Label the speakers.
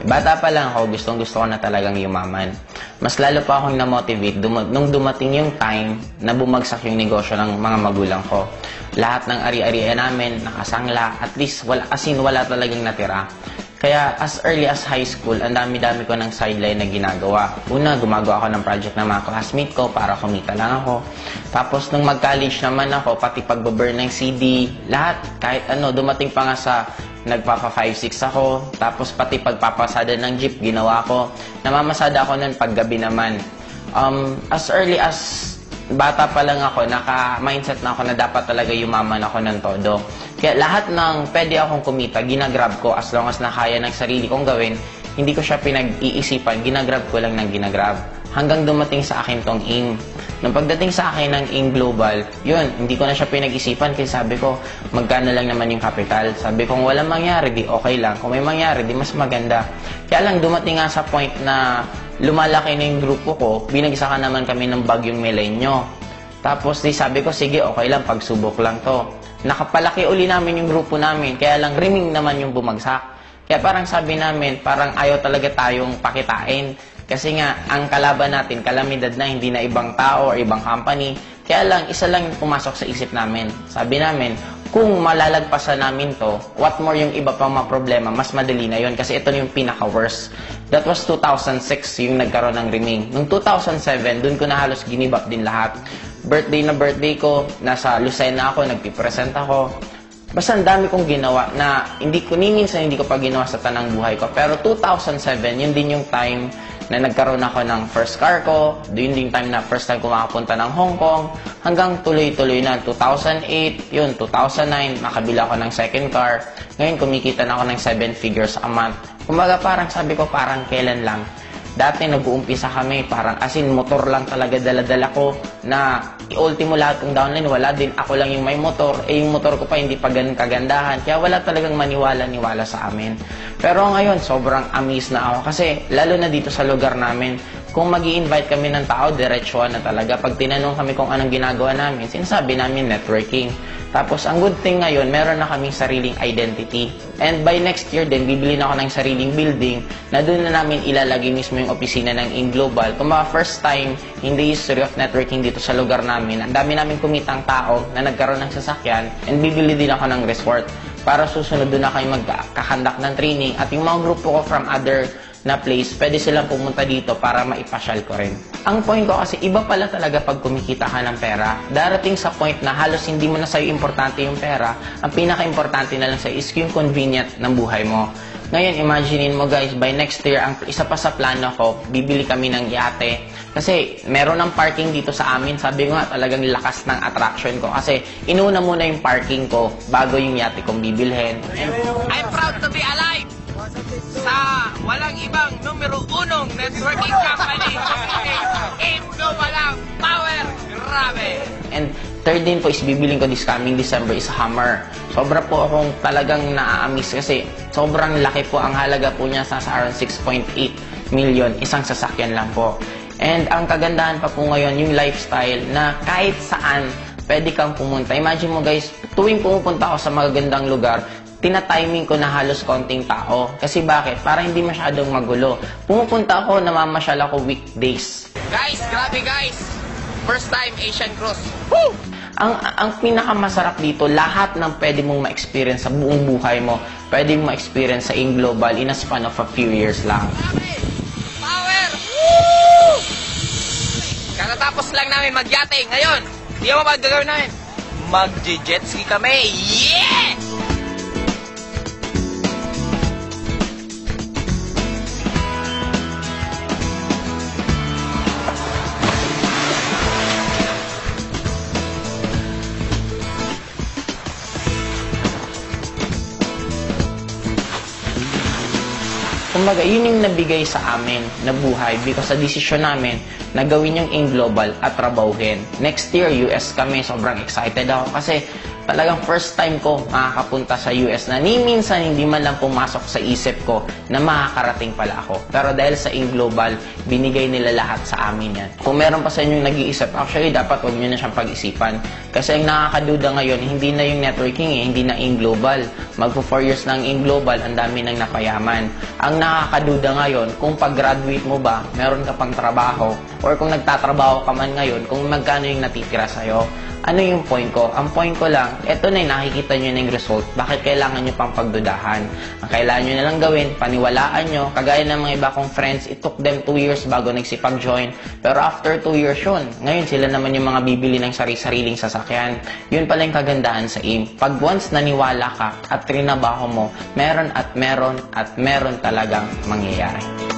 Speaker 1: Bata pa lang ako, gustong-gusto ko na talagang yumaman. Mas lalo pa akong na-motivate nung dumating yung time na bumagsak yung negosyo ng mga magulang ko. Lahat ng ari-arian namin, nakasangla, at least wala talagang natira. Kaya as early as high school, ang dami-dami ko ng sideline na ginagawa. Una, gumagawa ako ng project ng mga classmate ko para kumita lang ako. Tapos nung mag-college naman ako, pati pagbaburn ng CD, lahat, kahit ano, dumating pa nga sa nagpapa 5-6 ako. Tapos pati pagpapasada ng jeep, ginawa ko. Namamasada ako nun paggabi naman. As early as bata pa lang ako, naka-mindset na ako na dapat talaga yumaman ako ng todo. Kaya lahat ng pwede akong kumita, ginagrab ko as long as nakaya ng sarili kong gawin. Hindi ko siya pinag-iisipan, ginagrab ko lang ng ginagrab. Hanggang dumating sa akin tong AIM. Nung pagdating sa akin ng AIM Global, yun, hindi ko na siya pinag-isipan kasi sabi ko, magkano lang naman yung capital. Sabi ko, kung walang mangyari, di okay lang. Kung may mangyari, di mas maganda. Kaya lang dumating nga sa point na lumalaki na yung grupo ko, binagsakan naman kami ng bagyong Milenyo. Tapos di sabi ko, sige, okay lang, pagsubok lang to. Nakapalaki uli namin yung grupo namin, kaya lang riming naman yung bumagsak. Kaya parang sabi namin, parang ayaw talaga tayong pakitain. Kasi nga, ang kalaban natin, kalamidad na, hindi na ibang tao or ibang company. Kaya lang, isa lang yung pumasok sa isip namin. Sabi namin, kung malalagpasan namin to, what more yung iba pang mga problema, mas madali na yun. Kasi ito na yung pinaka-worst. That was 2006 yung nagkaroon ng riming. Noong 2007, dun ko na halos ginibap din lahat. Birthday na birthday ko, nasa Lucena ako, nagpipresent ako. Basta ang dami kong ginawa na minsan hindi ko pa ginawa sa tanang buhay ko. Pero 2007, yun din yung time na nagkaroon ako ng first car ko. Yun din time na first time ko makapunta ng Hong Kong. Hanggang tuloy-tuloy na 2008, yun, 2009, makabila ako ng second car. Ngayon, kumikita na ako ng 7 figures a month. Kumbaga parang sabi ko, parang kailan lang. Dati nag-uumpisa kami, parang motor lang talaga dala-dala ko na i-ultimo lahat ng downline, wala din. Ako lang yung may motor, yung motor ko pa hindi pa ganun kagandahan. Kaya wala talagang maniwala-niwala sa amin. Pero ngayon, sobrang amazed na ako kasi lalo na dito sa lugar namin, kung mag-i-invite kami ng tao, diretsuhan na talaga. Pag tinanong kami kung anong ginagawa namin, sinasabi namin networking. Tapos, ang good thing ngayon, meron na kaming sariling identity. And by next year din, bibili na ako ng sariling building na doon na namin ilalagay mismo yung opisina ng AIM Global. Kung mga first time in the history of networking dito sa lugar namin, ang dami namin kumitang tao na nagkaroon ng sasakyan and bibili din ako ng resort para susunod doon na kayo magkakandak ng training. At yung mga grupo ko from other na place, pwede silang pumunta dito para maipasyal ko rin. Ang point ko kasi, iba pala talaga pag kumikita ka ng pera. Darating sa point na halos hindi mo na sa'yo importante yung pera. Ang pinaka-importante na lang sa'yo is yung convenient ng buhay mo. Ngayon, imaginein mo guys, by next year, ang isa pa sa plano ko, bibili kami ng yate. Kasi meron ng parking dito sa amin. Sabi ko nga, talagang lakas ng attraction ko. Kasi inuna muna yung parking ko bago yung yate kong bibilhin.
Speaker 2: I'm proud to be alive sa walang ibang numero 1 networking company. AIM Global Power. Grabe!
Speaker 1: And third din po is bibiling ko this coming December is Hummer. Sobra po akong talagang naa-amaze kasi sobrang laki po. Ang halaga po niya sa around 6.8 million. Isang sasakyan lang po. And ang kagandahan pa po ngayon, yung lifestyle na kahit saan pwede kang pumunta. Imagine mo guys, tuwing pumupunta ako sa magagandang lugar, tina-timing ko na halos konting tao. Kasi bakit? Para hindi masyadong magulo. Pumupunta ako, namamasyal ako weekdays.
Speaker 2: Guys, grabe guys! First time Asian Cross.
Speaker 1: Woo! Ang pinakamasarap dito, lahat ng pwede mong ma-experience sa buong buhay mo, pwede mong ma-experience sa AIM Global in a span of a few years lang.
Speaker 2: Power! Woo! Kakatapos lang namin magyate. Ngayon, di mo ba gagawin namin? Mag-jet ski kami. Yeah!
Speaker 1: Kumbaga, yun yung nabigay sa amin na buhay because sa desisyon namin na gawin yung AIM Global at trabahuhin. Next year, US kami. Sobrang excited ako kasi Talagang first time ko makakapunta sa US na ni minsan hindi man lang pumasok sa isip ko na makakarating pala ako. Pero dahil sa InGlobal, binigay nila lahat sa amin yan. Kung meron pa sa inyong nag-iisip, actually dapat huwag nyo na siyang pag-isipan. Kasi ang nakakaduda ngayon, hindi na yung networking hindi na InGlobal. Magpo 4 years na ang InGlobal, ang dami nang napayaman. Ang nakakaduda ngayon, kung pag-graduate mo ba, meron ka pang trabaho, or kung nagtatrabaho ka man ngayon, kung magkano yung natitira sa'yo. Ano yung point ko? Ang point ko lang, eto na yung nakikita nyo na yung result. Bakit kailangan nyo pang pagdudahan? Ang kailangan nyo na lang gawin, paniwalaan nyo. Kagaya ng mga iba kong friends, it took them 2 years bago nagsipag-join. Pero after 2 years yun, ngayon sila naman yung mga bibili ng sariling sasakyan. Yun pala yung kagandahan sa AIM. Pag once naniwala ka at trinabaho mo, meron at meron at meron talagang mangyayari.